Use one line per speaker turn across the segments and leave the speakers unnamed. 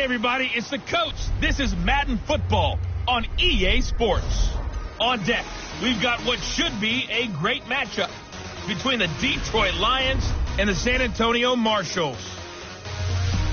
everybody, it's the coach. This is Madden Football on EA Sports. On deck, we've got what should be a great matchup between the Detroit Lions and the San Antonio Marshalls.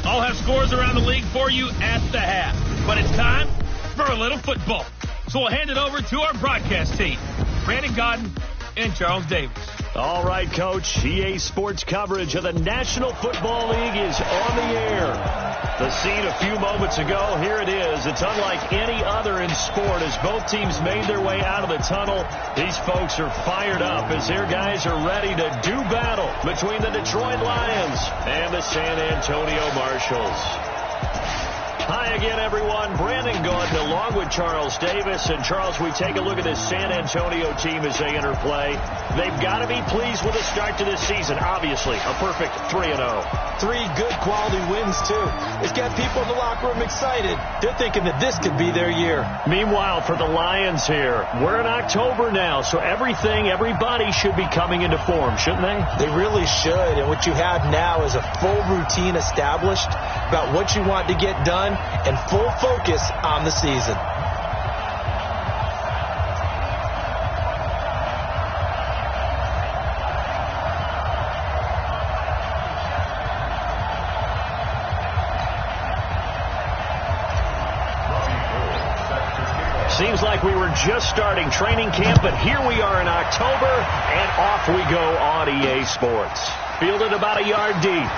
I'll have scores around the league for you at the half. But it's time for a little football. So we'll hand it over to our broadcast team, Brandon Godden and Charles Davis.
All right, Coach. EA Sports coverage of the National Football League is on the air. The scene a few moments ago, here it is. It's unlike any other in sport as both teams made their way out of the tunnel. These folks are fired up as their guys are ready to do battle between the Detroit Lions and the San Antonio Marshalls. Hi again, everyone. Brandon Gaudin along with Charles Davis. And, Charles, we take a look at this San Antonio team as they enter play. They've got to be pleased with the start to this season. Obviously, a perfect 3-0.
3 good quality wins, too. It's got people in the locker room excited. They're thinking that this could be their year.
Meanwhile, for the Lions here, we're in October now, so everybody should be coming into form, shouldn't they?
They really should. And what you have now is a full routine established about what you want to get done and full focus on the season.
Seems like we were just starting training camp, but here we are in October, and off we go on EA Sports. Fielded about a yard deep.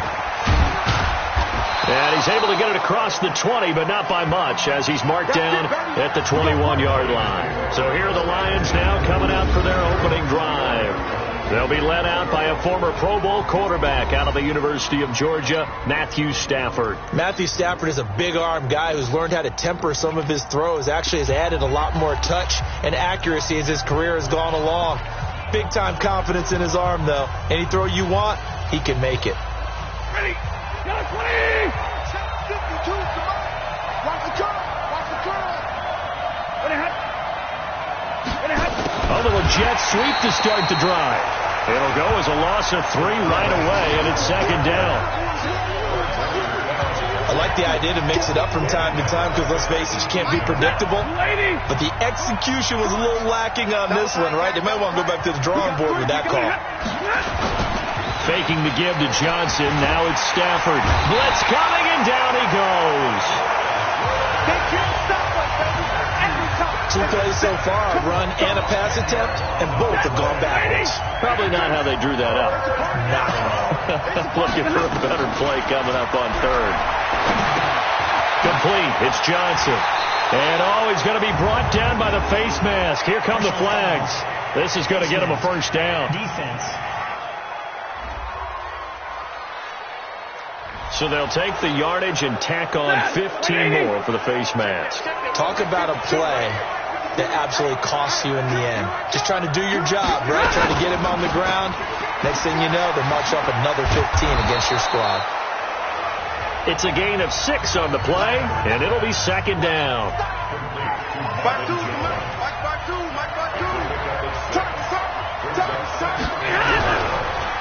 And he's able to get it across the 20, but not by much, as he's marked down at the 21-yard line. So here are the Lions now coming out for their opening drive. They'll be led out by a former Pro Bowl quarterback out of the University of Georgia, Matthew Stafford.
Matthew Stafford is a big-arm guy who's learned how to temper some of his throws. Actually has added a lot more touch and accuracy as his career has gone along. Big-time confidence in his arm, though. Any throw you want, he can make it.
Ready. Got a 20. 52. Watch the curl. Watch the curl. What it happened?
A little jet sweep to start the drive. It'll go as a loss of 3 right away, and it's second down.
I like the idea to mix it up from time to time because, let's face it, you can't be predictable. But the execution was a little lacking on this one, right? They might want to go back to the drawing board with that call.
Faking the give to Johnson. Now it's Stafford. Blitz coming, and down he goes.
They can't stop us, baby. Every time.
2 plays so far, a run and a pass attempt, and both have gone backwards.
Probably not how they drew that up.
Not at all.
Looking for a better play coming up on third. Complete. It's Johnson. And he's going to be brought down by the face mask. Here come the flags. This is going to get him a first down.
Defense.
So they'll take the yardage and tack on 15 more for the face mask.
Talk about a play that absolutely costs you in the end. Just trying to do your job, right? Trying to get him on the ground. Next thing you know, they march up another 15 against your squad.
It's a gain of 6 on the play, and it'll be second down.
Back two.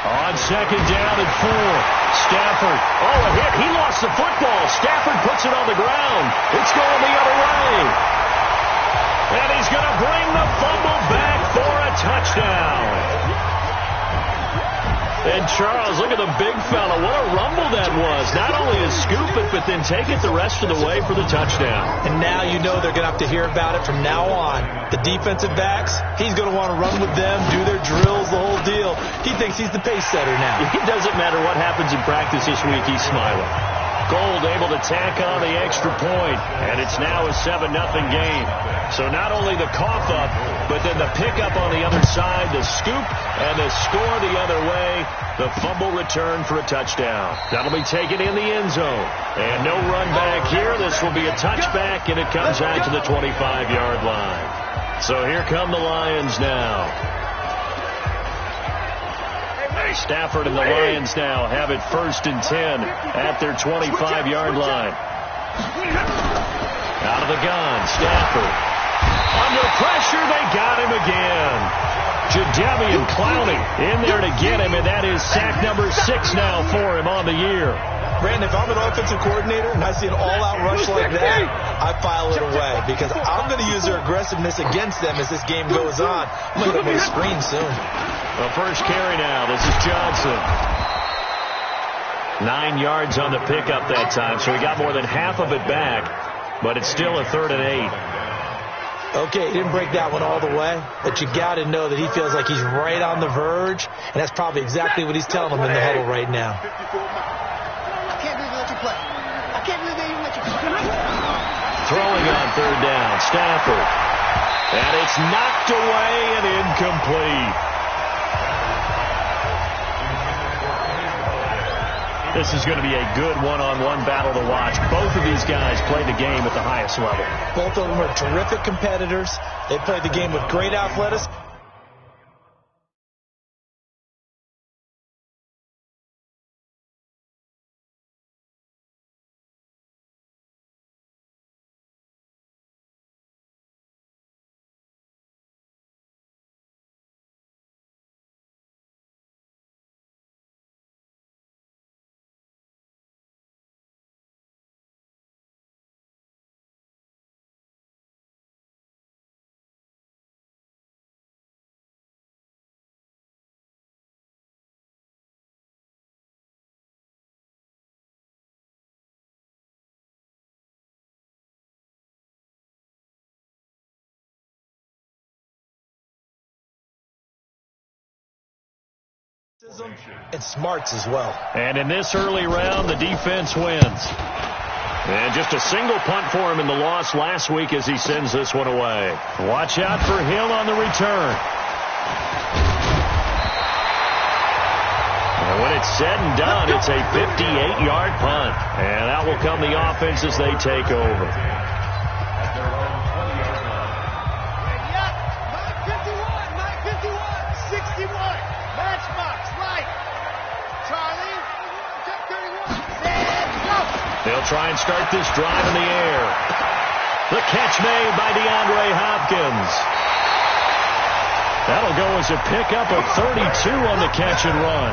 On second down and 4. Stafford. A hit. He lost the football. Stafford puts it on the ground. It's going the other way. And he's going to bring the fumble back for a touchdown. And Charles, look at the big fella. What a rumble that was. Not only to scoop it, but then take it the rest of the way for the touchdown.
And now you know they're going to have to hear about it from now on. The defensive backs, he's going to want to run with them, do their drills, the whole deal. He thinks he's the pace setter now.
It doesn't matter what happens in practice this week, he's smiling. Gold able to tack on the extra point, and it's now a 7-0 game. So not only the cough up, but then the pickup on the other side, the scoop, and the score the other way, the fumble return for a touchdown. That'll be taken in the end zone. And no run back here. This will be a touchback, and it comes out to the 25-yard line. So here come the Lions now. Stafford and the Lions now have it 1st and 10 at their 25-yard line. Out of the gun, Stafford. Under pressure, they got him again. Jadeveon Clowney in there to get him, and that is sack number 6 now for him on the year.
Brandon, if I'm an offensive coordinator and I see an all-out rush like that, I file it away because I'm going to use their aggressiveness against them as this game goes on. I'm going to hit them with a screen soon.
The first carry now. This is Johnson. 9 yards on the pickup that time, so he got more than half of it back, but it's still a 3rd and 8.
Okay, he didn't break that one all the way, but you got to know that he feels like he's right on the verge, and that's probably exactly what he's telling them in the huddle right now.
I can't believe they let you play. I can't believe they even let you play.
Throwing on 3rd down, Stafford. And it's knocked away and incomplete. This is going to be a good one-on-one battle to watch. Both of these guys play the game at the highest level.
Both of them are terrific competitors. They play the game with great athleticism. And smarts as well.
And in this early round, the defense wins. And just a single punt for him in the loss last week as he sends this one away. Watch out for Hill on the return. And when it's said and done, it's a 58-yard punt. And that will come the offense as they take over. They'll try and start this drive in the air. The catch made by DeAndre Hopkins. That'll go as a pickup of 32 on the catch and run.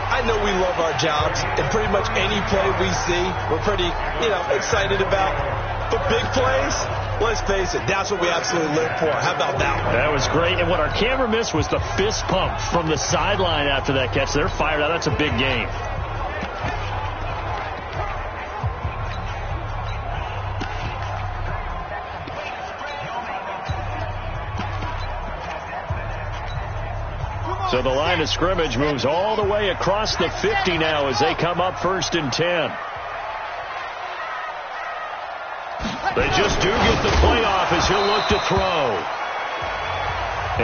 I know we love our jobs, and pretty much any play we see, we're pretty, excited about. But big plays, let's face it, that's what we absolutely live for. How about that one?
That was great, and what our camera missed was the fist pump from the sideline after that catch. They're fired out. That's a big game. So the line of scrimmage moves all the way across the 50 now as they come up 1st and 10. They just do get the playoff as he'll look to throw.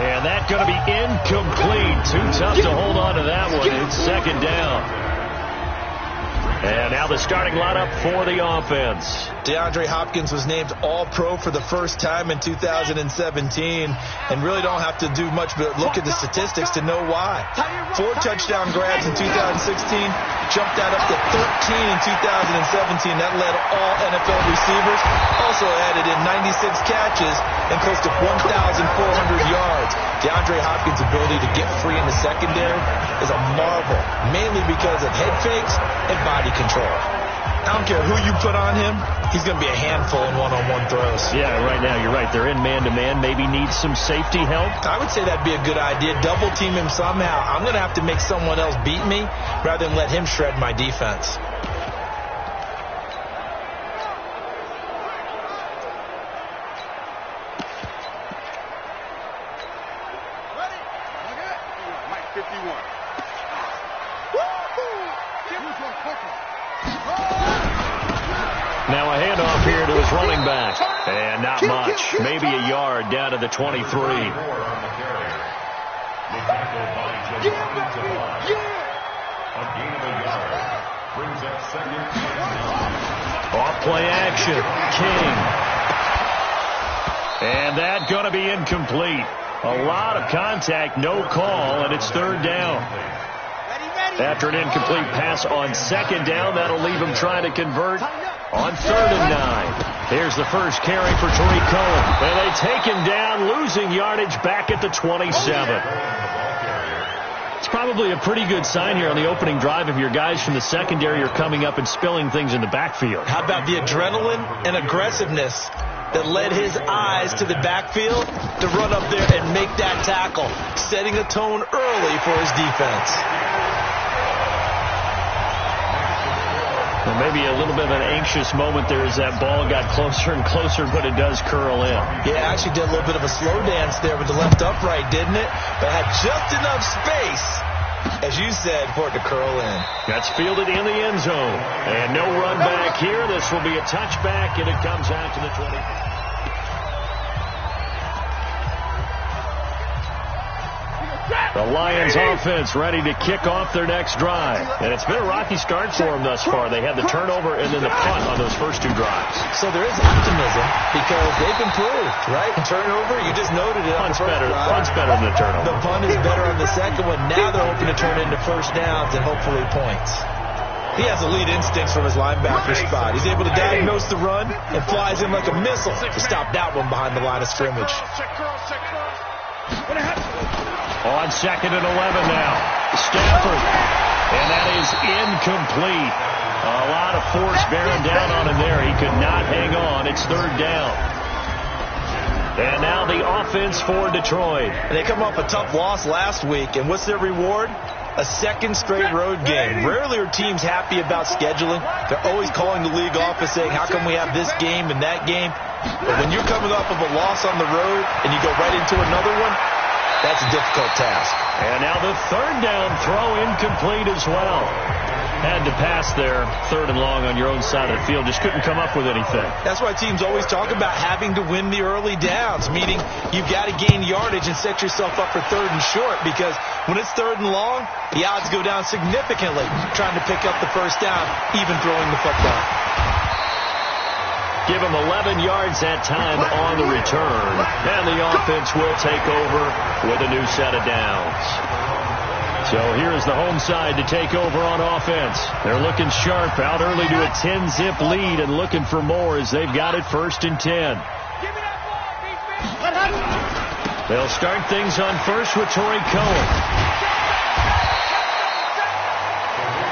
And that's going to be incomplete. Too tough to hold on to that one. It's 2nd down. And now the starting lineup for the offense.
DeAndre Hopkins was named All-Pro for the first time in 2017, and really don't have to do much but look at the statistics to know why. 4 touchdown grabs in 2016, jumped that up to 13 in 2017. That led all NFL receivers. Also added in 96 catches and close to 1,400 yards. DeAndre Hopkins' ability to get free in the secondary is a marvel, mainly because of head fakes and body control. I don't care who you put on him, he's going to be a handful in one-on-one throws.
Yeah, right now you're right. They're in man-to-man. Maybe needs some safety help.
I would say that'd be a good idea. Double team him somehow. I'm going to have to make someone else beat me rather than let him shred my defense.
Now a handoff here to his running back. And not much. Maybe a yard down to the 23. Off play action. King. And that's going to be incomplete. A lot of contact, no call, and it's 3rd down. After an incomplete pass on 2nd down, that'll leave him trying to convert on 3rd and 9. Here's the first carry for Tariq Cohen. And they take him down, losing yardage back at the 27. It's probably a pretty good sign here on the opening drive if your guys from the secondary are coming up and spilling things in the backfield.
How about the adrenaline and aggressiveness that led his eyes to the backfield to run up there and make that tackle, setting a tone early for his defense.
Well, maybe a little bit of an anxious moment there as that ball got closer and closer, but it does curl in.
Yeah, actually did a little bit of a slow dance there with the left upright, didn't it? But had just enough space, as you said, for it to curl in.
That's fielded in the end zone. And no run back here. This will be a touchback, and it comes out to the 20. The Lions offense ready to kick off their next drive. And it's been a rocky start for them thus far. They had the turnover and then the punt on those first two drives.
So there is optimism because they've improved, right? Turnover, you just noted it.
Punt's better than the turnover.
The punt is better on the second one. Now they're hoping to turn it into first downs and hopefully points. He has elite instincts from his linebacker spot. He's able to diagnose the run and flies in like a missile to stop that one behind the line of scrimmage.
On 2nd and 11 now. Stafford. And that is incomplete. A lot of force bearing down on him there. He could not hang on. It's 3rd down. And now the offense for Detroit.
And they come off a tough loss last week. And what's their reward? A second straight road game. Rarely are teams happy about scheduling. They're always calling the league office saying, how come we have this game and that game? But when you're coming off of a loss on the road and you go right into another one, that's a difficult task.
And now the 3rd down throw incomplete as well. Had to pass there, 3rd and long on your own side of the field. Just couldn't come up with anything.
That's why teams always talk about having to win the early downs, meaning you've got to gain yardage and set yourself up for 3rd and short, because when it's 3rd and long, the odds go down significantly trying to pick up the first down, even throwing the football.
Give him 11 yards that time on the return. And the offense will take over with a new set of downs. So here's the home side to take over on offense. They're looking sharp, out early to a 10-zip lead and looking for more as they've got it 1st and 10. They'll start things on first with Torrey Cohen.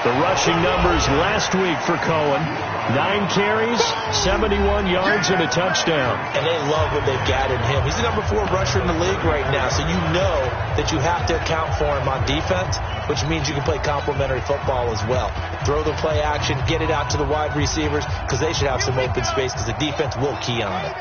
The rushing numbers last week for Cohen. 9 carries, 71 yards, and a touchdown.
And they love what they've got in him. He's the number 4 rusher in the league right now, so you know that you have to account for him on defense, which means you can play complementary football as well. Throw the play action, get it out to the wide receivers, because they should have some open space, because the defense will key on it.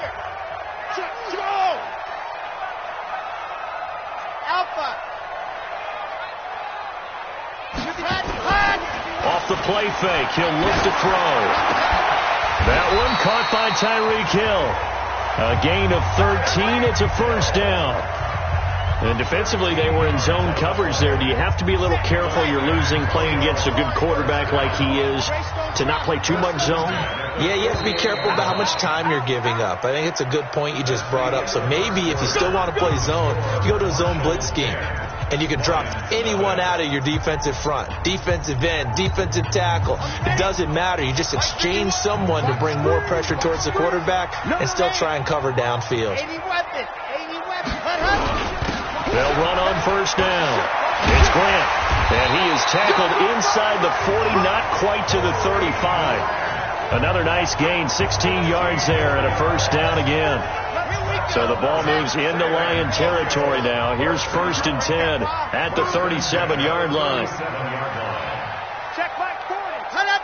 Off the play fake, he'll look to throw. That one caught by Tyreek Hill. A gain of 13, it's a first down. And defensively, they were in zone coverage there. Do you have to be a little careful? You're losing playing against a good quarterback like he is to not play too much zone?
Yeah, you have to be careful about how much time you're giving up. I think it's a good point you just brought up. So maybe if you still want to play zone, you go to a zone blitz scheme. And you can drop anyone out of your defensive front, defensive end, defensive tackle. It doesn't matter. You just exchange someone to bring more pressure towards the quarterback and still try and cover downfield.
They'll run on first down. It's Grant. And he is tackled inside the 40, not quite to the 35. Another nice gain, 16 yards there, and a first down again. So the ball moves into Lion territory now. Here's 1st and 10 at the 37-yard line.
Check back 40. Cut up.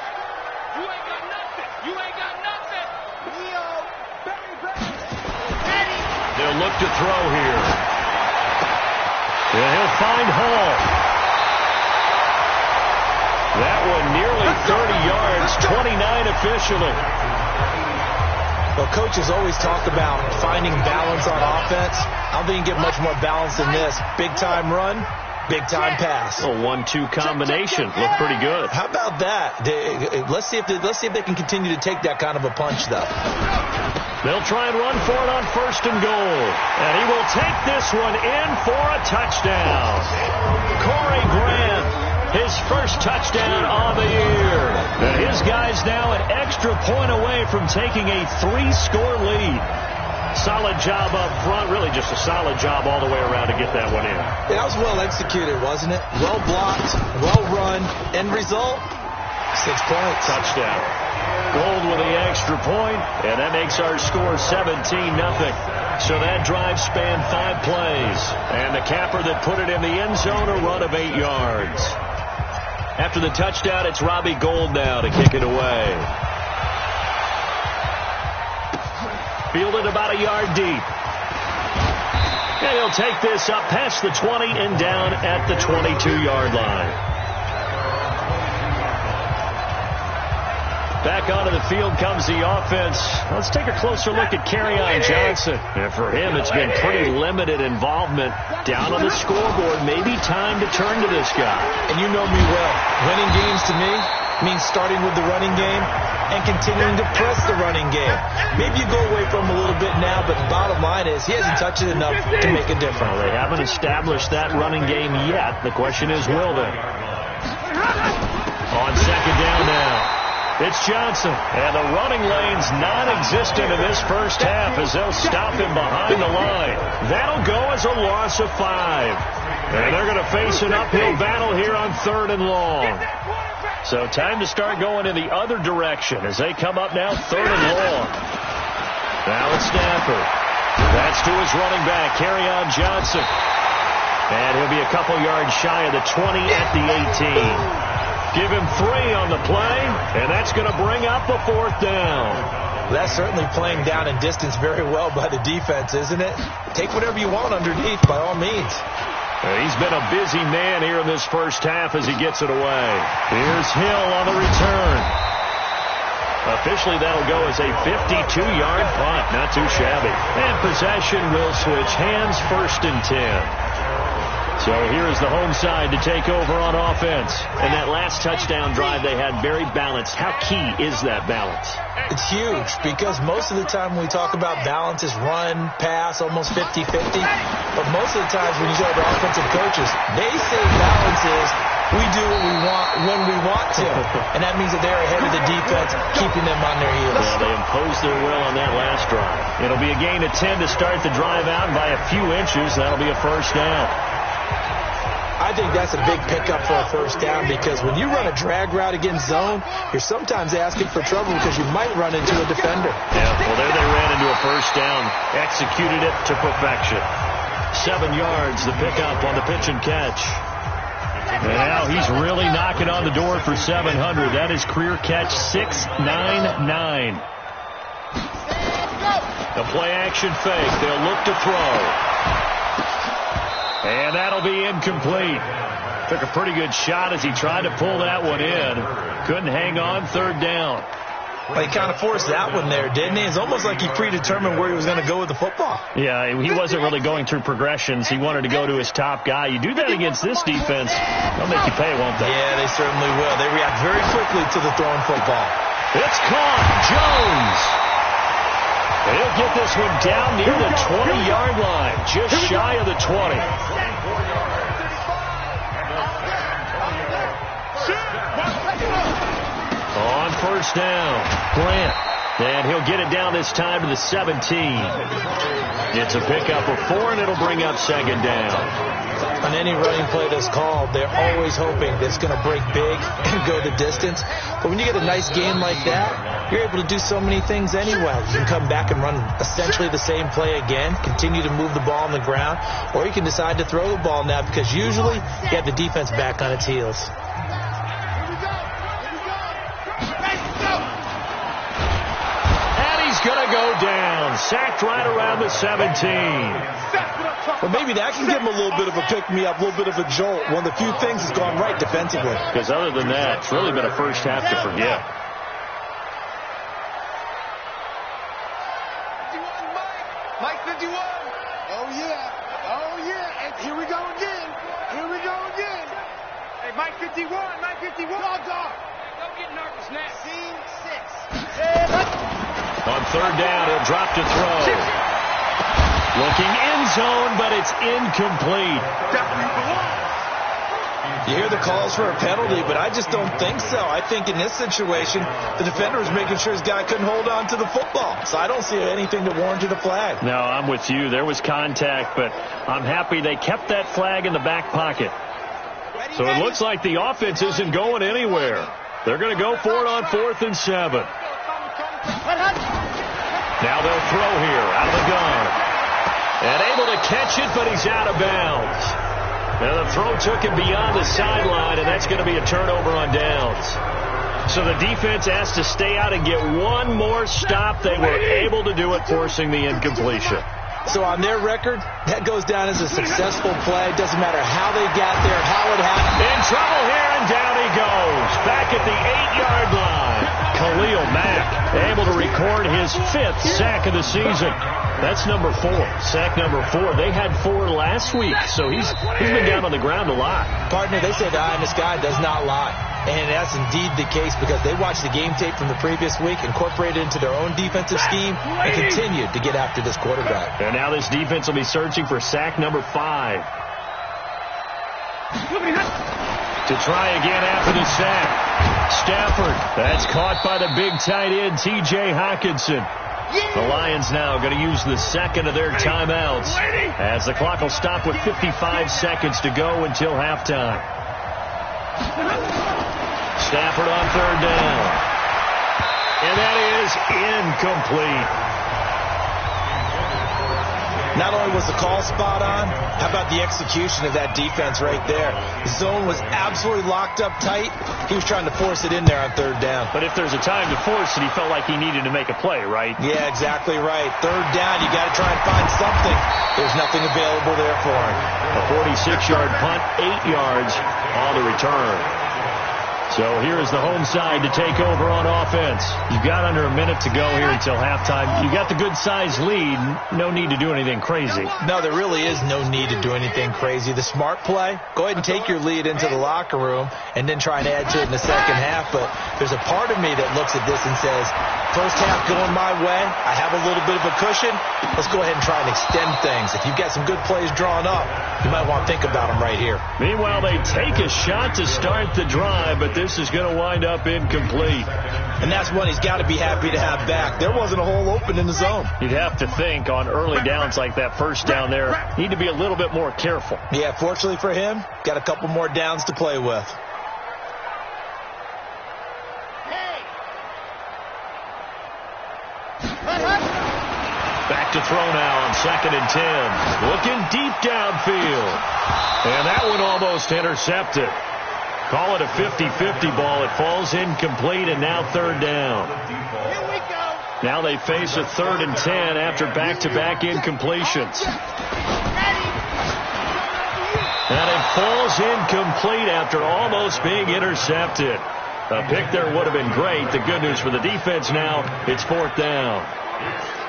You ain't got nothing. You ain't got nothing. Leo, Barry.
They'll look to throw here. And he'll find Hall. That one nearly 30 yards, 29 officially.
Well, coaches always talk about finding balance on offense. I don't think you can get much more balance than this. Big-time run, big-time pass.
A 1-2 combination. Looked pretty good.
How about that? Let's see if they can continue to take that kind of a punch, though.
They'll try and run for it on 1st and goal. And he will take this one in for a touchdown. Corey Grant, his first touchdown on the year. And his guys now an extra point away from taking a 3-score lead. solid job up front, really just a solid job all the way around to get that one in.
Yeah, that was well executed, wasn't it? Well blocked, well run. End result, 6 points.
Touchdown. Gold with the extra point, and that makes our score 17-0. So that drive spanned 5 plays, and the capper that put it in the end zone, a run of 8 yards. After the touchdown, it's Robbie Gould now to kick it away. Fielded about a yard deep. And he'll take this up past the 20 and down at the 22-yard line. Back onto the field comes the offense. Let's take a closer look at Kerryon Johnson. And for him, it's been pretty limited involvement down on the scoreboard. Maybe time to turn to this guy.
And you know me well. Winning games to me means starting with the running game and continuing to press the running game. Maybe you go away from him a little bit now, but the bottom line is he hasn't touched it enough to make a difference.
Well, they haven't established that running game yet. The question is, will they? On second down now. It's Johnson, and the running lane's non-existent in this first half as they'll stop him behind the line. That'll go as a loss of 5. And they're going to face an uphill battle here on 3rd and long. So time to start going in the other direction as they come up now 3rd and long. Now it's Stafford. That's to his running back, Kerryon Johnson. And he'll be a couple yards shy of the 20 at the 18. Give him 3 on the play, and that's going to bring up a 4th down.
That's certainly playing down in distance very well by the defense, isn't it? Take whatever you want underneath, by all means.
He's been a busy man here in this first half as he gets it away. Here's Hill on the return. Officially, that'll go as a 52-yard punt. Not too shabby. And possession will switch hands, 1st and 10. So here is the home side to take over on offense. And that last touchdown drive they had very balanced. How key is that balance?
It's huge because most of the time when we talk about balance is run, pass, almost 50-50. But most of the times when you talk to offensive coaches, they say balance is we do what we want when we want to. And that means that they're ahead of the defense, keeping them on their heels.
Well, they imposed their will on that last drive. It'll be a gain of 10 to start the drive out, and by a few inches, that'll be a 1st down.
I think that's a big pickup for a 1st down because when you run a drag route against zone, you're sometimes asking for trouble because you might run into a defender.
Yeah, well, there they ran into a 1st down, executed it to perfection. 7 yards, the pickup on the pitch and catch. And now he's really knocking on the door for 700. That is career catch 699. The play action fake. They'll look to throw. And that'll be incomplete. Took a pretty good shot as he tried to pull that one in. Couldn't hang on 3rd down.
Well, he kind of forced that one there, didn't he? It's almost like he predetermined where he was going to go with the football.
Yeah, he wasn't really going through progressions. He wanted to go to his top guy. You do that against this defense, they'll make you pay, won't they?
Yeah, they certainly will. They react very quickly to the thrown football.
It's caught. Jones. He'll get this one down near the 20-yard line, just shy of the 20. On 1st down, Grant. And he'll get it down this time to the 17. It's a pickup of 4, and it'll bring up 2nd down.
On any running play that's called, they're always hoping that it's going to break big and go the distance. But when you get a nice game like that, you're able to do so many things anyway. You can come back and run essentially the same play again, continue to move the ball on the ground, or you can decide to throw the ball now because usually you have the defense back on its heels.
Going to go down. Sacked right around the 17.
Well, maybe that can give him a little bit of a pick-me-up, a little bit of a jolt. One of the few things that's gone right defensively.
Because other than that, it's really been a first half to forget.
Mike 51. Oh, yeah. Oh, yeah. And here we go again. Here we go again. Hey, Mike 51. Mike 51. Dog. Don't get nervous now. Scene 6.
On 3rd down, he'll drop to throw. Looking end zone, but it's incomplete.
You hear the calls for a penalty, but I just don't think so. I think in this situation, the defender was making sure his guy couldn't hold on to the football. So I don't see anything that warranted a flag.
No, I'm with you. There was contact, but I'm happy they kept that flag in the back pocket. So it looks like the offense isn't going anywhere. They're going to go for it on 4th and 7. Now they'll throw here out of the gun. And able to catch it, but he's out of bounds. Now the throw took him beyond the sideline, and that's going to be a turnover on downs. So the defense has to stay out and get one more stop. They were able to do it, forcing the incompletion.
So on their record, that goes down as a successful play. Doesn't matter how they got there, how it happened.
In trouble here, and down he goes. Back at the 8-yard line. Khalil Mack able to record his 5th sack of the season. That's number 4. Sack number 4. They had 4 last week, so he's been down on the ground a lot.
Partner, they say the eye in the sky does not lie. And that's indeed the case because they watched the game tape from the previous week, incorporated it into their own defensive scheme, and continued to get after this quarterback.
And now this defense will be searching for sack number 5. To try again after the sack. Stafford. That's caught by the big tight end, T.J. Hockenson. The Lions now going to use the second of their timeouts as the clock will stop with 55 seconds to go until halftime. Stafford on 3rd down. And that is incomplete.
Not only was the call spot on, how about the execution of that defense right there? The zone was absolutely locked up tight. He was trying to force it in there on 3rd down.
But if there's a time to force it, he felt like he needed to make a play, right?
Yeah, exactly right. 3rd down, you got to try and find something. There's nothing available there for him.
A 46-yard punt, 8 yards on the return. So here is the home side to take over on offense. You've got under a minute to go here until halftime. You got the good-sized lead. No need to do anything crazy.
No, there really is no need to do anything crazy. The smart play, go ahead and take your lead into the locker room and then try and add to it in the second half. But there's a part of me that looks at this and says, first half going my way, I have a little bit of a cushion. Let's go ahead and try and extend things. If you've got some good plays drawn up, you might want to think about them right here.
Meanwhile, they take a shot to start the drive, but this is going to wind up incomplete.
And that's one he's got to be happy to have back. There wasn't a hole open in the zone.
You'd have to think on early downs like that first down there, need to be a little bit more careful.
Yeah, fortunately for him, got a couple more downs to play with.
Back to throw now on 2nd and 10. Looking deep downfield. And that one almost intercepted. Call it a 50-50 ball. It falls incomplete, and now 3rd down.
Here we go.
Now they face a 3rd and 10 after back-to-back incompletions. And it falls incomplete after almost being intercepted. A pick there would have been great. The good news for the defense now, it's 4th down.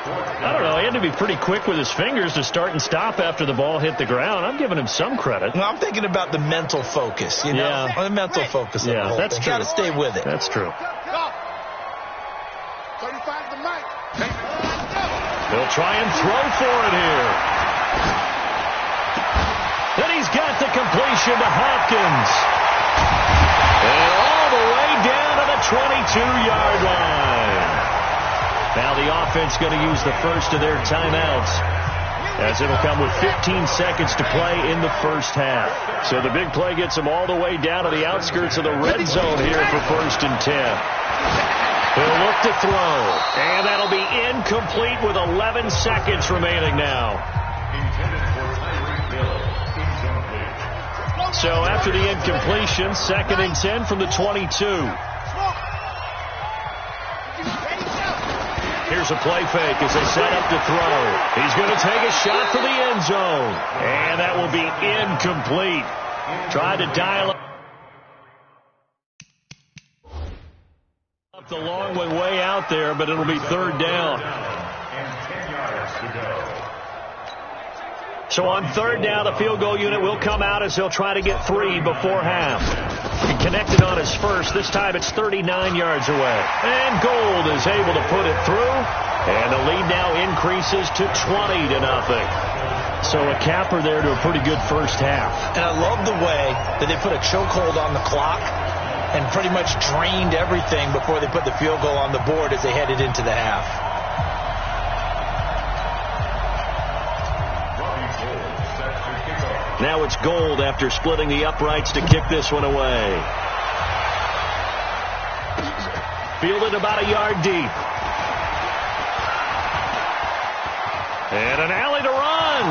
I don't know. He had to be pretty quick with his fingers to start and stop after the ball hit the ground. I'm giving him some credit.
Well, I'm thinking about the mental focus, you know?
Yeah.
The mental focus.
Yeah, that's true.
Got to stay with it.
That's true.
35 to Mike.
He'll try and throw for it here. Then he's got the completion to Hopkins. And all the way down to the 22-yard line. Now the offense going to use the first of their timeouts, as it'll come with 15 seconds to play in the first half. So the big play gets them all the way down to the outskirts of the red zone here for 1st and 10. He'll look to throw, and that'll be incomplete with 11 seconds remaining now. So after the incompletion, 2nd and 10 from the 22. Here's a play fake as they set up to throw. He's going to take a shot for the end zone. And that will be incomplete. Tried to dial up the long one way out there, but it'll be 3rd down. So on 3rd down, the field goal unit will come out as they'll try to get 3 before half. He connected on his first. This time it's 39 yards away. And Gold is able to put it through. And the lead now increases to 20-0. So a capper there to a pretty good first half.
And I love the way that they put a chokehold on the clock and pretty much drained everything before they put the field goal on the board as they headed into the half.
Now it's Gold after splitting the uprights to kick this one away. Fielded about a yard deep. And an alley to run.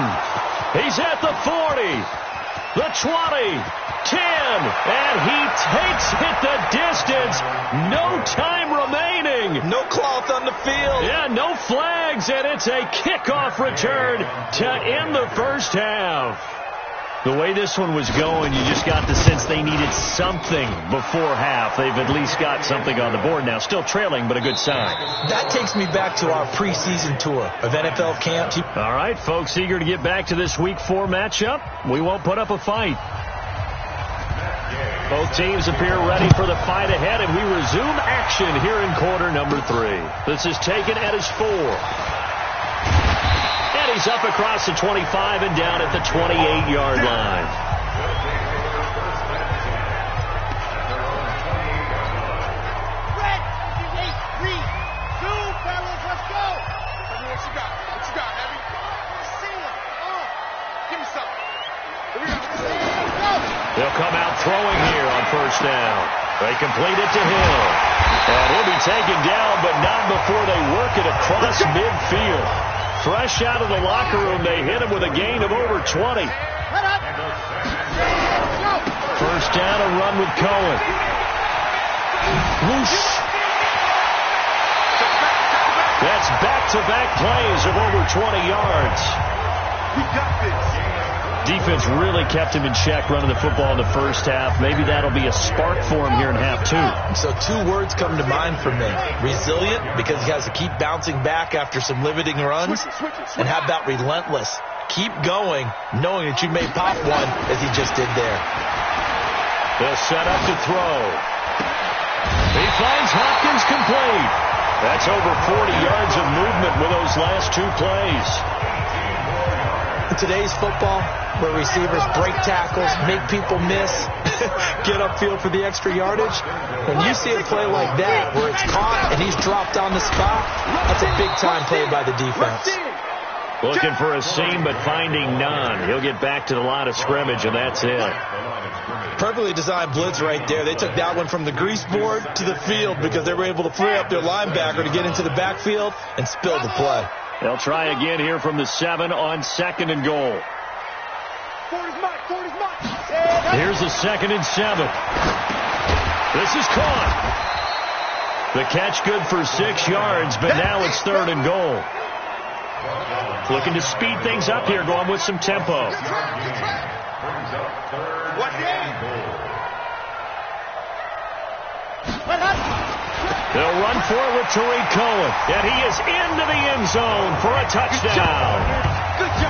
He's at the 40, the 20, 10, and he takes it the distance. No time remaining.
No cloth on the field.
Yeah, no flags, and it's a kickoff return to end the first half. The way this one was going, you just got the sense they needed something before half. They've at least got something on the board now. Still trailing, but a good sign.
That takes me back to our preseason tour of NFL camp.
All right, folks, eager to get back to this Week 4 matchup. We won't put up a fight. Both teams appear ready for the fight ahead, and we resume action here in quarter number 3. This is taken at his 4. And he's up across the 25 and down at the 28-yard line.
Red, 3, 2, fellas, let's go. What you got? What you got, Heavy? Ceiling. Give me something. Here we go. Let's go.
They'll come out throwing here on first down. They complete it to Hill. And he'll be taken down, but not before they work it across midfield. Fresh out of the locker room, they hit him with a gain of over 20. First down, a run with Cohen. Whoosh. That's back-to-back plays of over 20 yards.
We got this.
Defense really kept him in check running the football in the first half. Maybe that'll be a spark for him here in half 2.
So 2 words come to mind for me. Resilient, because he has to keep bouncing back after some limiting runs. And how about relentless? Keep going, knowing that you may pop one, as he just did there.
They'll set up to throw. He finds Hopkins complete. That's over 40 yards of movement with those last 2 plays.
In today's football, where receivers break tackles, make people miss, get upfield for the extra yardage, when you see a play like that where it's caught and he's dropped on the spot, that's a big-time play by the defense.
Looking for a seam, but finding none. He'll get back to the line of scrimmage, and that's it.
Perfectly designed blitz right there. They took that one from the grease board to the field because they were able to free up their linebacker to get into the backfield and spill the play.
They'll try again here from the 7 on 2nd and goal. Here's the 2nd and 7. This is caught. The catch good for 6 yards, but now it's 3rd and goal. Looking to speed things up here, going with some tempo. They'll run for it with Tariq Cohen, and he is into the end zone for a touchdown.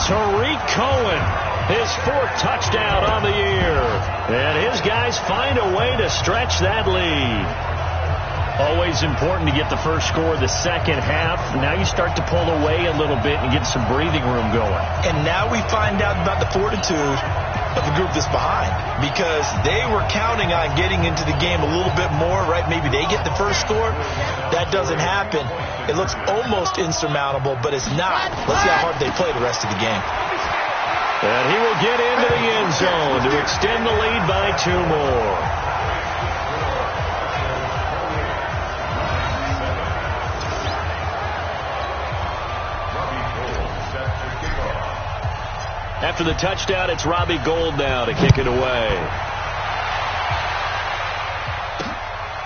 Tariq Cohen, his 4th touchdown on the year. And his guys find a way to stretch that lead. Always important to get the first score the second half. Now you start to pull away a little bit and get some breathing room going.
And now we find out about the fortitude of the group that's behind, because they were counting on getting into the game a little bit more, right? Maybe they get the first score. That doesn't happen. It looks almost insurmountable, but it's not. Let's see how hard they play the rest of the game.
And he will get into the end zone to extend the lead by 2 more. After the touchdown, it's Robbie Gould now to kick it away.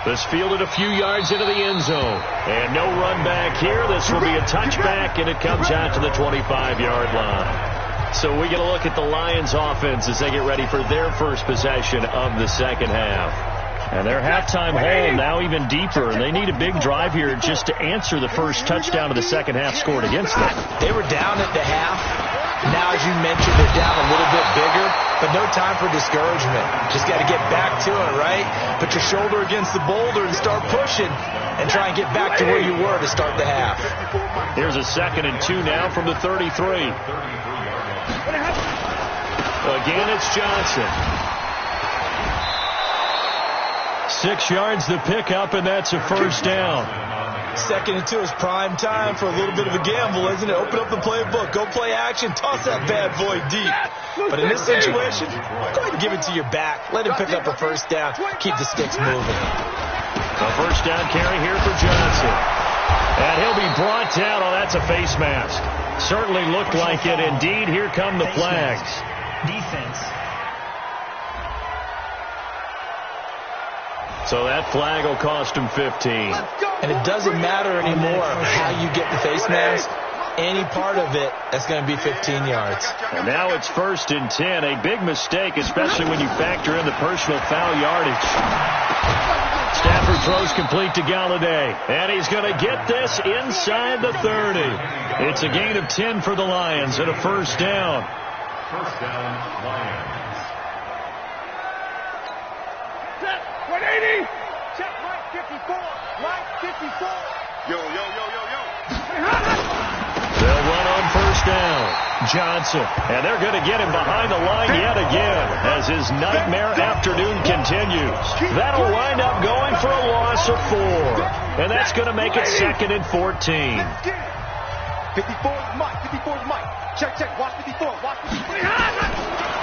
This fielded a few yards into the end zone. And no run back here. This will be a touchback, and it comes out to the 25-yard line. So we get a look at the Lions offense as they get ready for their first possession of the second half. And their halftime hole now even deeper. They need a big drive here just to answer the first touchdown of the second half scored against them.
They were down at the half. Now, as you mentioned, they're down a little bit bigger, but no time for discouragement. Just got to get back to it, right? Put your shoulder against the boulder and start pushing and try and get back to where you were to start the half.
Here's a 2nd and 2 now from the 33. Again, it's Johnson. 6 yards to pick up, and that's a first down.
2nd and 2 is prime time for a little bit of a gamble, isn't it? Open up the playbook, go play action, toss that bad boy deep. But in this situation, go ahead and give it to your back. Let him pick up a first down. Keep the sticks moving.
A first down carry here for Johnson. And he'll be brought down. Oh, that's a face mask. Certainly looked like it. Indeed, here come the flags.
Defense.
So that flag will cost him 15.
And it doesn't matter anymore how you get the face mask. Any part of it, that's going to be 15 yards.
And now it's 1st and 10. A big mistake, especially when you factor in the personal foul yardage. Stafford throws complete to Galladay. And he's going to get this inside the 30. It's a gain of 10 for the Lions and a first down.
First down, Lions. 180. Check Mike 54. Mike 54. Yo.
They'll run on first down. Johnson. And they're going to get him behind the line yet again as his nightmare afternoon continues. That'll wind up going for a loss of 4. And that's going to make it 2nd and 14.
54 is Mike. 54 is Mike. Check. Watch 54. Watch 54.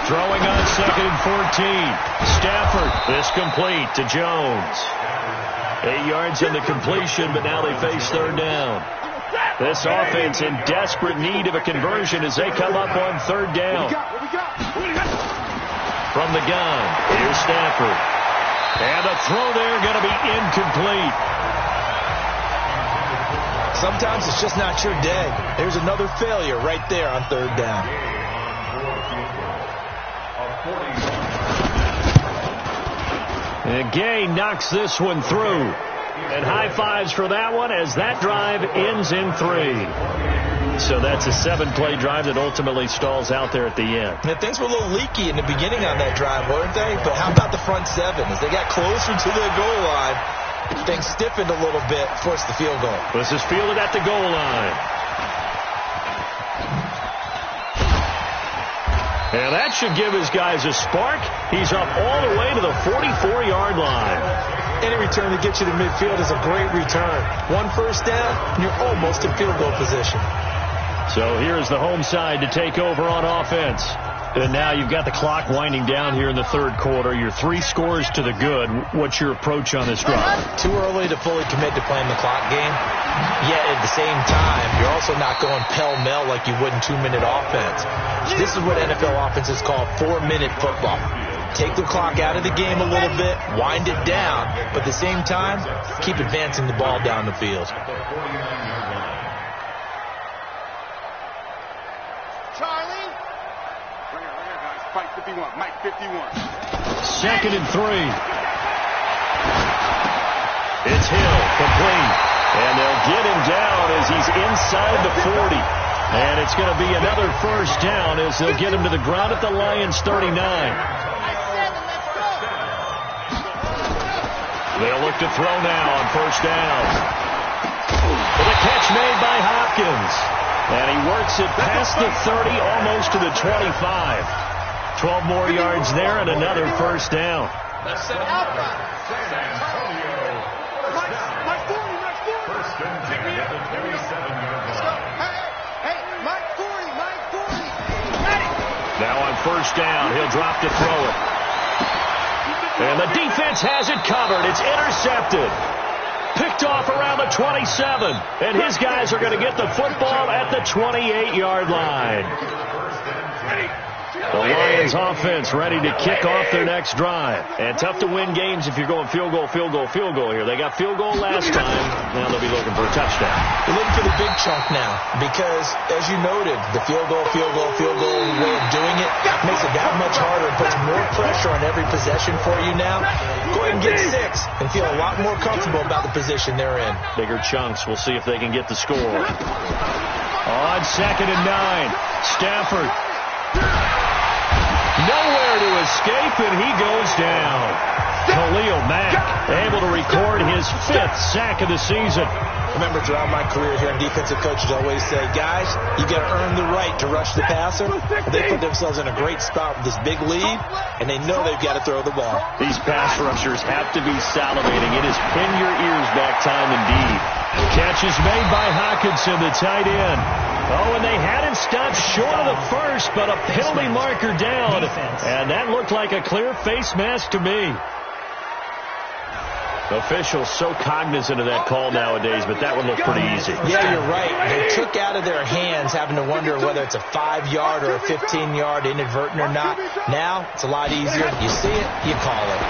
Throwing on 2nd and 14. Stafford. This complete to Jones. 8 yards in the completion, but now they face 3rd down. This offense in desperate need of a conversion as they come up on 3rd down. From the gun, here's Stafford. And the throw there going to be incomplete.
Sometimes it's just not your day. There's another failure right there on 3rd down.
And Gay knocks this one through. And high fives for that one as that drive ends in 3. So that's a 7-play drive that ultimately stalls out there at the end.
And things were a little leaky in the beginning on that drive, weren't they? But how about the front 7? As they got closer to the goal line, things stiffened a little bit, forced the field goal.
This is fielded at the goal line. And that should give his guys a spark. He's up all the way to the 44-yard line.
Any return to get you to midfield is a great return. 1 first down, and you're almost in field goal position.
So here's the home side to take over on offense. And now you've got the clock winding down here in the 3rd quarter. You're 3 scores to the good. What's your approach on this drive?
Too early to fully commit to playing the clock game. Yet at the same time, you're also not going pell-mell like you would in 2-minute offense. This is what NFL offenses call 4-minute football. Take the clock out of the game a little bit, wind it down, but at the same time, keep advancing the ball down the field.
Charlie. Right here, guys. Mike 51. Mike 51.
2nd and 3. It's Hill, complete. And they'll get him down as he's inside the 40. And it's going to be another first down as they'll get him to the ground at the Lions' 39. They'll look to throw now on first down. With a catch made by Hopkins. And he works it past the 30, almost to the 25. 12 more yards there and another first down. Now on first down, he'll drop to throw it. And the defense has it covered. It's intercepted. Picked off around the 27. And his guys are going to get the football at the 28-yard line. The Lions offense ready to kick off their next drive. And tough to win games if you're going field goal here. They got field goal last time. Now they'll be looking for a touchdown.
They're looking for the big chunk now because, as you noted, the field goal way of doing it makes it that much harder and puts more pressure on every possession for you now. Go ahead and get 6 and feel a lot more comfortable about the position they're in.
Bigger chunks. We'll see if they can get the score. On 2nd and 9, Stafford. Nowhere to escape, and he goes down. Khalil Mack able to record his 5th sack of the season.
Remember, throughout my career here, defensive coaches always say, guys, you got to earn the right to rush the passer. They put themselves in a great spot with this big lead, and they know they've got to throw the ball.
These pass rushers have to be salivating. It is pin your ears back time indeed. Catch is made by Hawkinson, the tight end. Oh, and they had him stopped short of the first, but a penalty marker down. And that looked like a clear face mask to me. Officials so cognizant of that call nowadays, but that one looked pretty easy.
Yeah, you're right. They took out of their hands having to wonder whether it's a 5-yard or a 15-yard inadvertent or not. Now, it's a lot easier. You see it, you call it.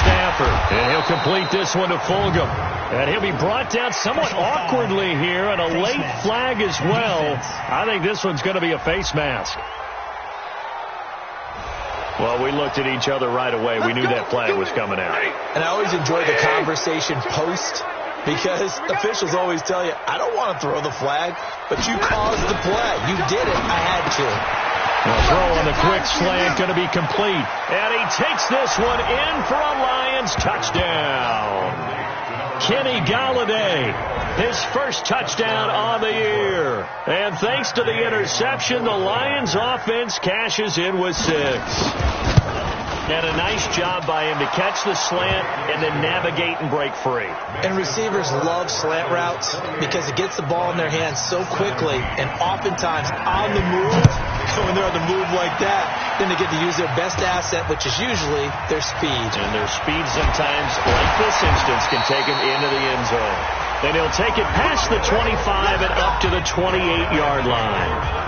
Stafford, and he'll complete this one to Fulgham. And he'll be brought down somewhat awkwardly here, and a late flag as well. I think this one's going to be a face mask. Well, we looked at each other right away. We knew that flag was coming out.
And I always enjoy the conversation post, because officials always tell you, I don't want to throw the flag, but you caused the play. You did it. I had to.
The throw on the quick slant going to be complete. And he takes this one in for a Lions touchdown. Kenny Golladay, his first touchdown on the year. And thanks to the interception, the Lions offense cashes in with 6. And a nice job by him to catch the slant and then navigate and break free.
And receivers love slant routes because it gets the ball in their hands so quickly and oftentimes on the move. So when they're on the move like that, then they get to use their best asset, which is usually their speed.
And their speed sometimes, like this instance, can take them into the end zone. Then he'll take it past the 25 and up to the 28-yard line.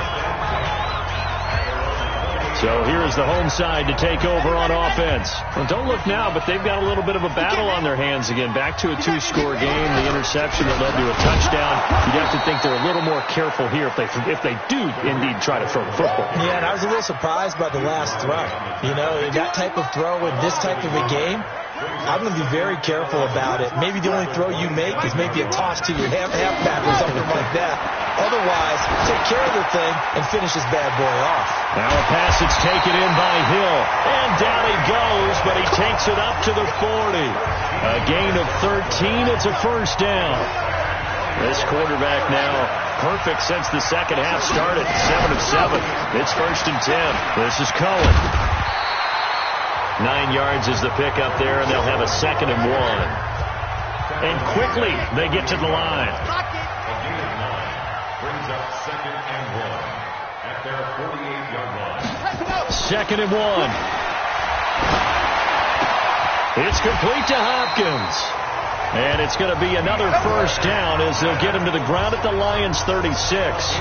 So here is the home side to take over on offense. Well, don't look now, but they've got a little bit of a battle on their hands again. Back to a 2-score game. The interception that led to a touchdown. You'd have to think they're a little more careful here if they do indeed try to throw the football.
Yeah, and I was a little surprised by the last throw. You know, that type of throw in this type of a game, I'm going to be very careful about it. Maybe the only throw you make is maybe a toss to your halfback or something like that. Otherwise, take care of the thing and finish this bad boy off.
Now a pass that's taken in by Hill. And down he goes, but he takes it up to the 40. A gain of 13. It's a first down. This quarterback now perfect since the second half started. 7 of 7. It's 1st and 10. This is Cohen. 9 yards is the pickup there, and they'll have a 2nd and 1. And quickly, they get to the line.
Brings up 2nd and 1 at their 48-yard line.
2nd and 1. It's complete to Hopkins. And it's going to be another first down as they'll get him to the ground at the Lions' 36.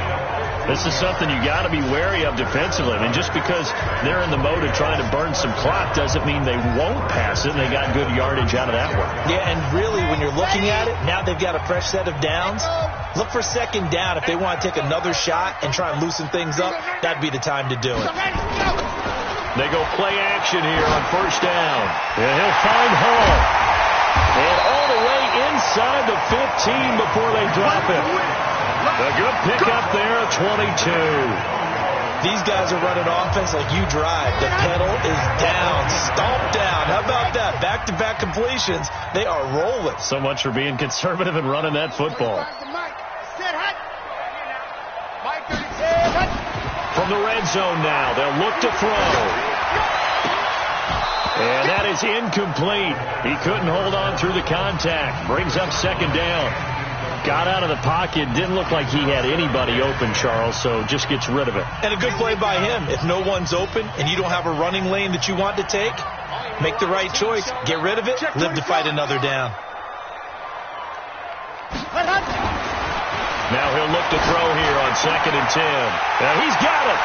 This is something you got to be wary of defensively. I mean, just because they're in the mode of trying to burn some clock doesn't mean they won't pass it, and they got good yardage out of that one.
Yeah, and really, when you're looking at it, now they've got a fresh set of downs. Look for 2nd down. If they want to take another shot and try and loosen things up, that'd be the time to do it.
They go play action here on 1st down. And he'll find Hall. And all the way inside the 15 before they drop it. A good pickup there at 22.
These guys are running offense like you drive. The pedal is down, stomped down. How about that? Back-to-back completions. They are rolling.
So much for being conservative and running that football. From the red zone now, they'll look to throw. And that is incomplete. He couldn't hold on through the contact. Brings up 2nd down. Got out of the pocket. Didn't look like he had anybody open, Charles, so just gets rid of it.
And a good play by him. If no one's open and you don't have a running lane that you want to take, make the right choice. Get rid of it. Live to fight another down.
Now he'll look to throw here on 2nd and 10. Now he's got it.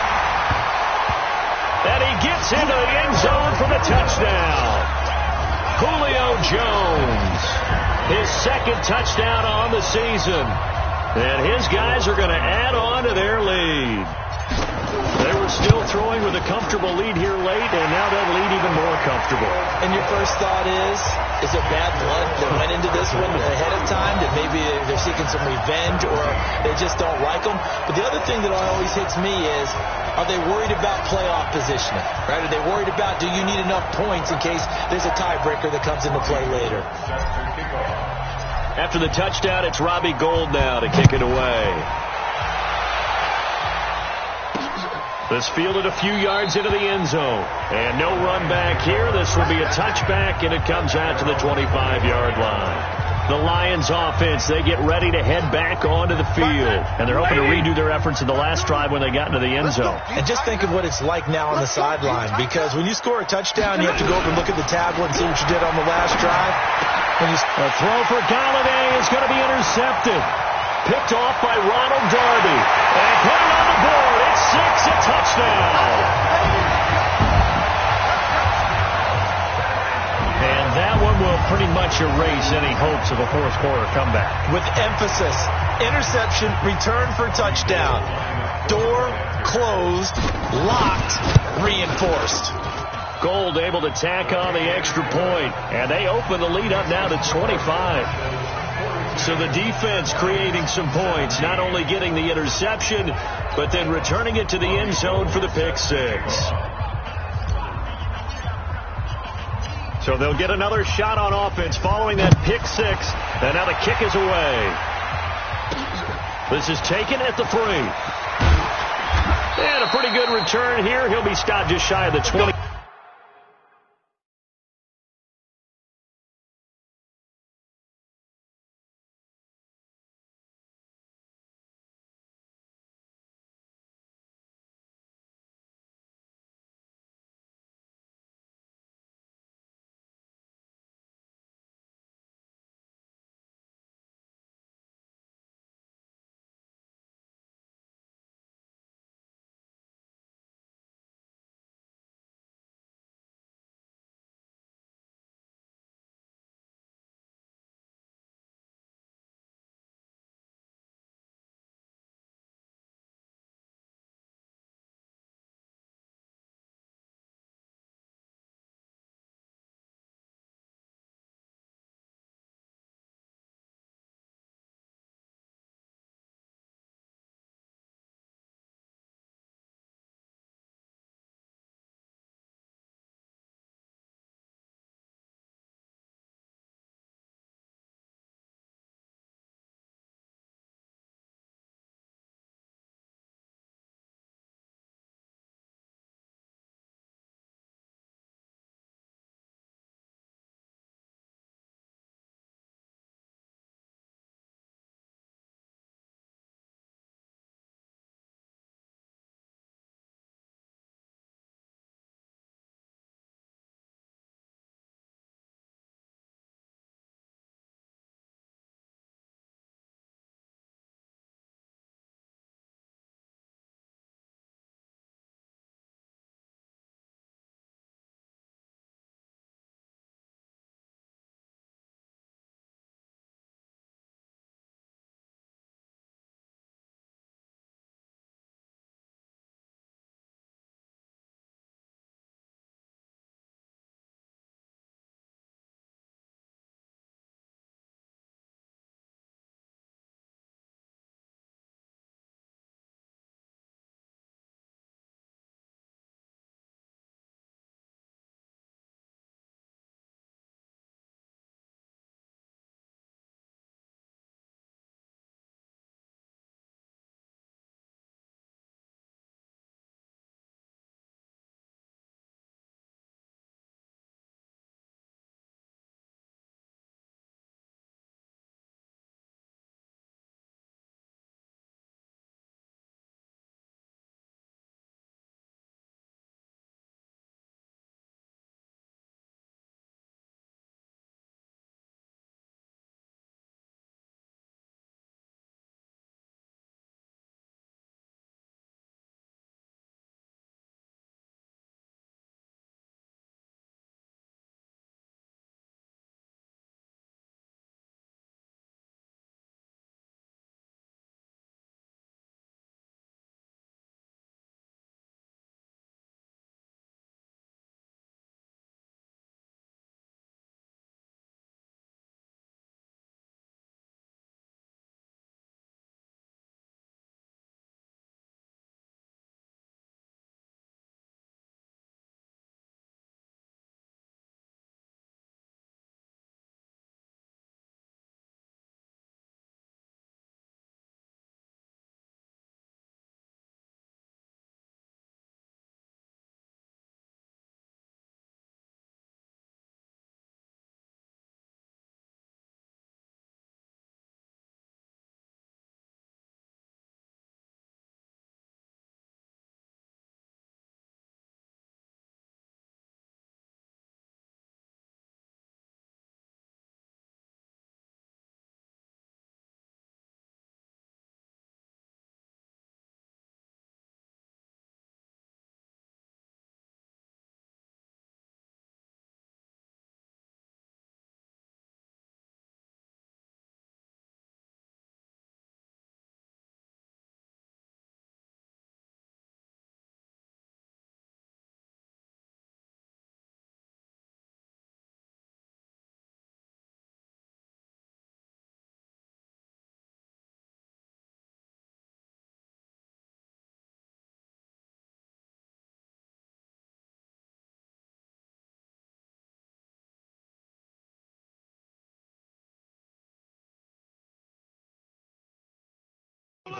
And he gets into the end zone for the touchdown. Julio Jones, his 2nd touchdown on the season. And his guys are going to add on to their lead. They were still throwing with a comfortable lead here late, and now that lead even more comfortable.
And your first thought is it bad blood that went into this one ahead of time, that maybe they're seeking some revenge or they just don't like them? But the other thing that always hits me is, are they worried about playoff positioning? Right? Are they worried about, do you need enough points in case there's a tiebreaker that comes into play later?
After the touchdown, it's Robbie Gould now to kick it away. This fielded a few yards into the end zone. And no run back here. This will be a touchback, and it comes out to the 25-yard line. The Lions offense, they get ready to head back onto the field. And they're hoping to redo their efforts in the last drive when they got into the end zone.
And just think of what it's like now on the sideline, because when you score a touchdown, you have to go over and look at the tablet and see what you did on the last drive.
A throw for Galladay is going to be intercepted. Picked off by Ronald Darby. And put it on the board. It's 6, a touchdown. And that one will pretty much erase any hopes of a fourth quarter comeback.
With emphasis, interception, return for touchdown. Door closed, locked, reinforced.
Gould able to tack on the extra point, and they open the lead up now to 25. So the defense creating some points, not only getting the interception, but then returning it to the end zone for the pick six. So they'll get another shot on offense following that pick six, and now the kick is away. This is taken at the 3. And a pretty good return here. He'll be stopped just shy of the 20.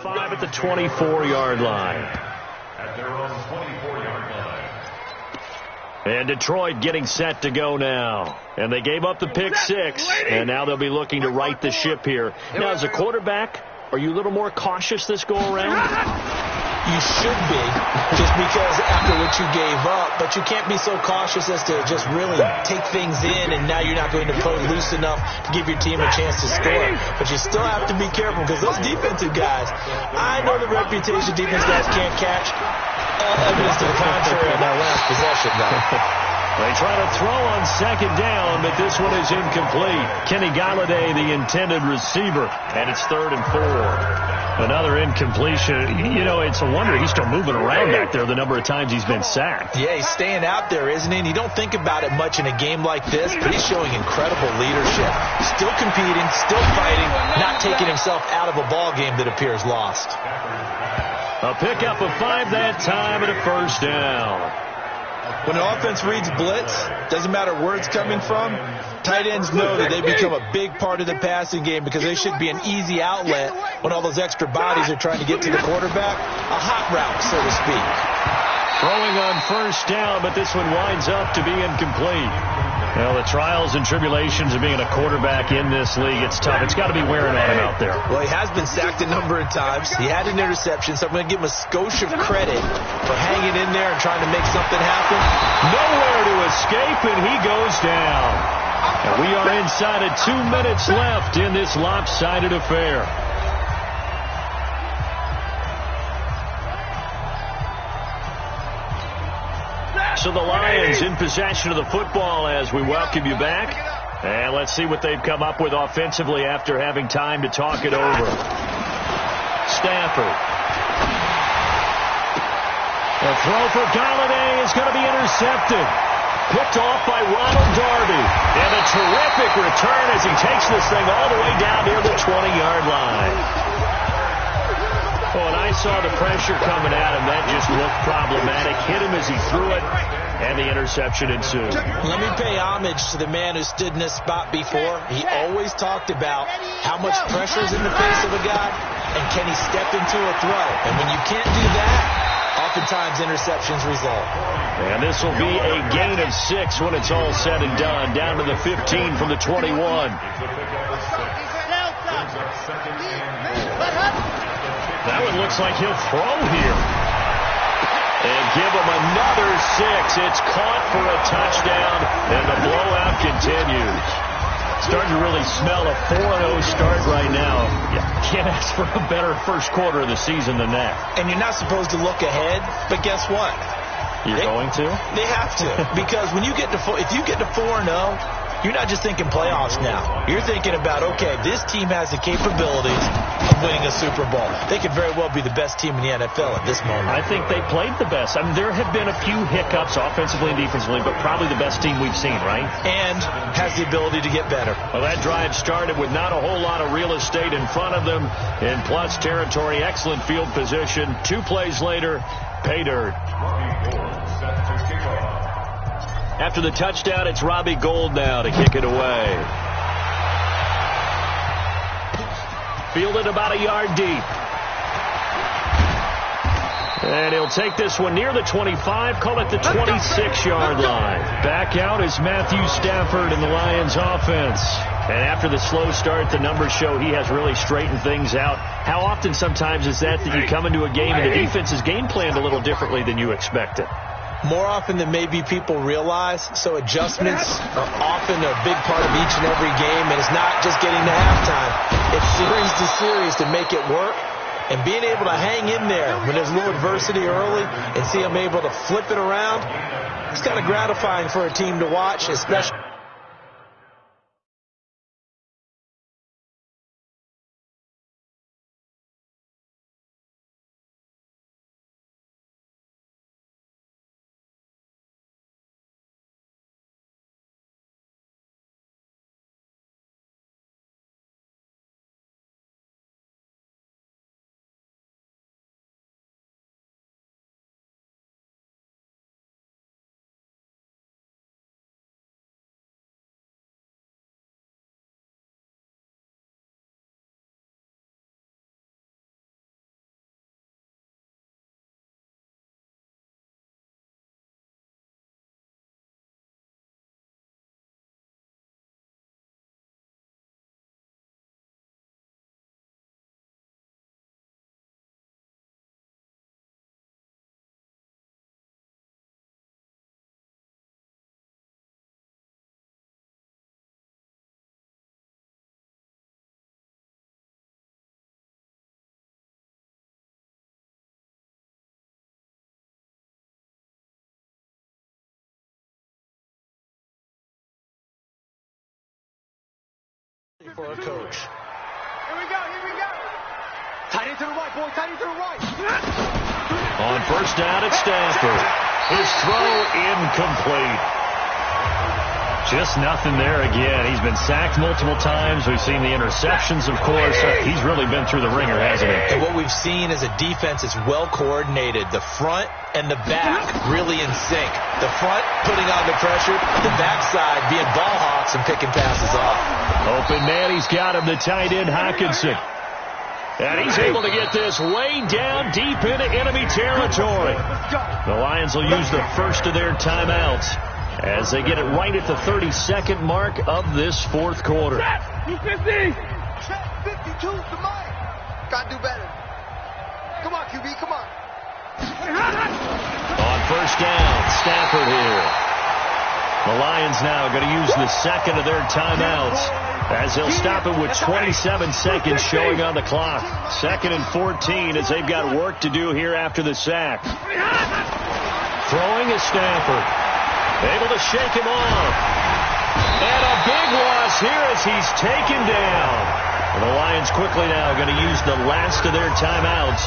5 at the 24-yard line.
At their own 24-yard line.
And Detroit getting set to go now. And they gave up the pick 6, and now they'll be looking to right the ship here. Now, as a quarterback, are you a little more cautious this go-around?
You should be, just because after what you gave up, but you can't be so cautious as to just really take things in, and now you're not going to play loose enough to give your team a chance to score. But you still have to be careful, because those defensive guys, I know the reputation defense guys can't catch. All evidence to the contrary on that last possession, though.
They try to throw on second down, but this one is incomplete. Kenny Galladay, the intended receiver, and it's 3rd and 4. Another incompletion. You know, it's a wonder he's still moving around back there the number of times he's been sacked.
Yeah, he's staying out there, isn't he? And you don't think about it much in a game like this, but he's showing incredible leadership. Still competing, still fighting, not taking himself out of a ball game that appears lost.
A pickup of 5 that time and a 1st down.
When an offense reads blitz, doesn't matter where it's coming from, tight ends know that they become a big part of the passing game because they should be an easy outlet when all those extra bodies are trying to get to the quarterback. A hot route, so to speak.
Throwing on 1st down, but this one winds up to be incomplete. Well, the trials and tribulations of being a quarterback in this league, it's tough. It's got to be wearing on him out there.
Well, he has been sacked a number of times. He had an interception, so I'm going to give him a skosh of credit for hanging in there and trying to make something happen.
Nowhere to escape, and he goes down. And we are inside of 2 minutes left in this lopsided affair. So the Lions in possession of the football as we welcome you back. And let's see what they've come up with offensively after having time to talk it over. Stafford. The throw for Galladay is going to be intercepted. Picked off by Ronald Darby. And a terrific return as he takes this thing all the way down near the 20-yard line. Oh, and I saw the pressure coming at him. That just looked problematic. Hit him as he threw it, and the interception ensued.
Let me pay homage to the man who stood in this spot before. He always talked about how much pressure is in the face of a guy, and can he step into a throw. And when you can't do that, oftentimes interceptions result.
And this will be a gain of 6 when it's all said and done. Down to the 15 from the 21. That one looks like he'll throw here. And give him another 6. It's caught for a touchdown, and the blowout continues. Starting to really smell a 4-0 start right now. You can't ask for a better first quarter of the season than that.
And you're not supposed to look ahead, but guess what?
You're going to?
They have to. Because when you get to if you get to 4-0, you're not just thinking playoffs now. You're thinking about, okay, this team has the capabilities of winning a Super Bowl. They could very well be the best team in the NFL at this moment.
I think they played the best. I mean, there have been a few hiccups offensively and defensively, but probably the best team we've seen, right?
And has the ability to get better.
Well, that drive started with not a whole lot of real estate in front of them in plus territory. Excellent field position. 2 plays later, pay dirt. After the touchdown, it's Robbie Gould now to kick it away. Fielded about a yard deep. And he'll take this one near the 25, call it the 26-yard line. Back out is Matthew Stafford in the Lions offense. And after the slow start, the numbers show he has really straightened things out. How often sometimes is that you come into a game and the defense is game planned a little differently than you expected?
More often than maybe people realize, so adjustments are often a big part of each and every game, and it's not just getting to halftime. It's series to series to make it work, and being able to hang in there when there's a little adversity early and see them able to flip it around, it's kind of gratifying for a team to watch, especially For a coach.
Here we go, here we go. Tight end to the right, boy, tight end to the right.
On first down at Stanford. His throw incomplete. Just nothing there again. He's been sacked multiple times. We've seen the interceptions, of course. He's really been through the ringer, hasn't he?
And what we've seen is a defense that's well coordinated. The front and the back really in sync. The front putting on the pressure, the backside being ball hawks and picking passes off.
Open man, he's got him, the tight end Hockenson. And he's able to get this way down deep into enemy territory. The Lions will use the first of their timeouts as they get it right at the 32nd mark of this fourth quarter.
50. 52 to Mike. Gotta do better. Come on, QB, come on.
On first down, Stafford here. The Lions now going to use the second of their timeouts as they'll stop it with 27 seconds showing on the clock. 2nd and 14 as they've got work to do here after the sack. Throwing is Stafford. Able to shake him off. And a big loss here as he's taken down. And the Lions quickly now going to use the last of their timeouts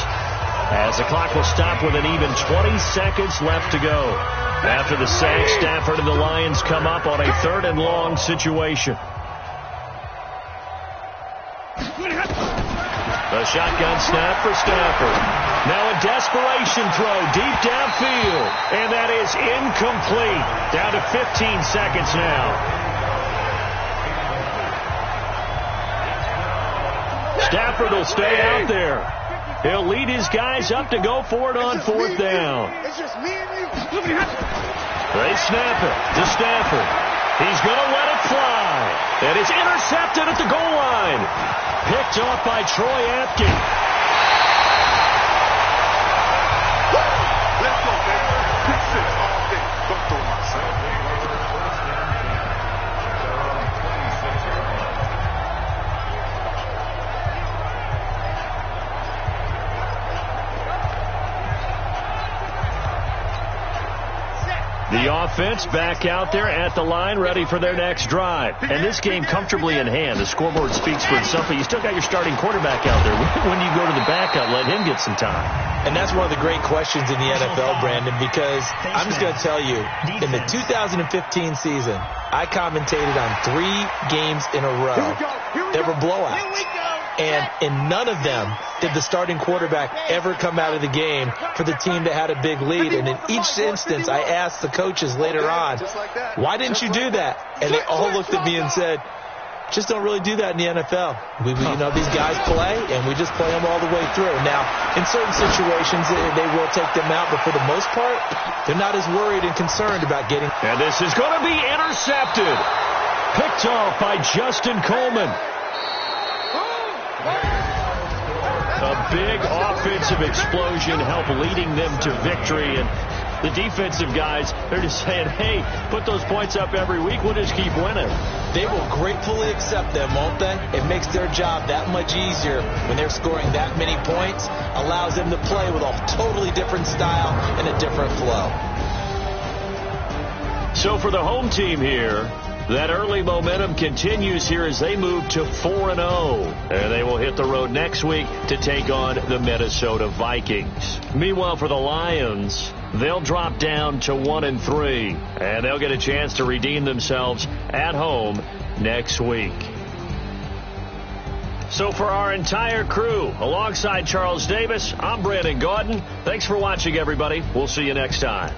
as the clock will stop with an even 20 seconds left to go. After the sack, Stafford and the Lions come up on a 3rd and long situation. A shotgun snap for Stafford. Now a desperation throw deep downfield. And that is incomplete. Down to 15 seconds now. Stafford will stay out there. He'll lead his guys up to go for it on 4th down.
It's just me and you.
They snap it to Stafford. He's going to let it fly. And it's intercepted at the goal line. Picked off by Troy Apke.
Let's go, baby. Pick 6 all day. Don't throw myself.
The offense back out there at the line, ready for their next drive. And this game comfortably in hand. The scoreboard speaks for itself, but you still got your starting quarterback out there. When you go to the backup, let him get some time.
And that's one of the great questions in the NFL, Brandon, because I'm just going to tell you, in the 2015 season, I commentated on 3 games in a row. There were blowouts. And in none of them did the starting quarterback ever come out of the game for the team that had a big lead. And in each instance, I asked the coaches later on, why didn't you do that? And they all looked at me and said, just don't really do that in the NFL. These guys play, and we just play them all the way through. Now, in certain situations, they will take them out, but for the most part, they're not as worried and concerned about getting.
And this is going to be intercepted. Picked off by Justin Coleman. A big offensive explosion helped leading them to victory. And the defensive guys, they're just saying, hey, put those points up every week. We'll just keep winning.
They will gratefully accept them, won't they? It makes their job that much easier when they're scoring that many points. Allows them to play with a totally different style and a different flow.
So for the home team here, that early momentum continues here as they move to 4-0. And they will hit the road next week to take on the Minnesota Vikings. Meanwhile, for the Lions, they'll drop down to 1-3. And they'll get a chance to redeem themselves at home next week. So for our entire crew, alongside Charles Davis, I'm Brandon Gaudin. Thanks for watching, everybody. We'll see you next time.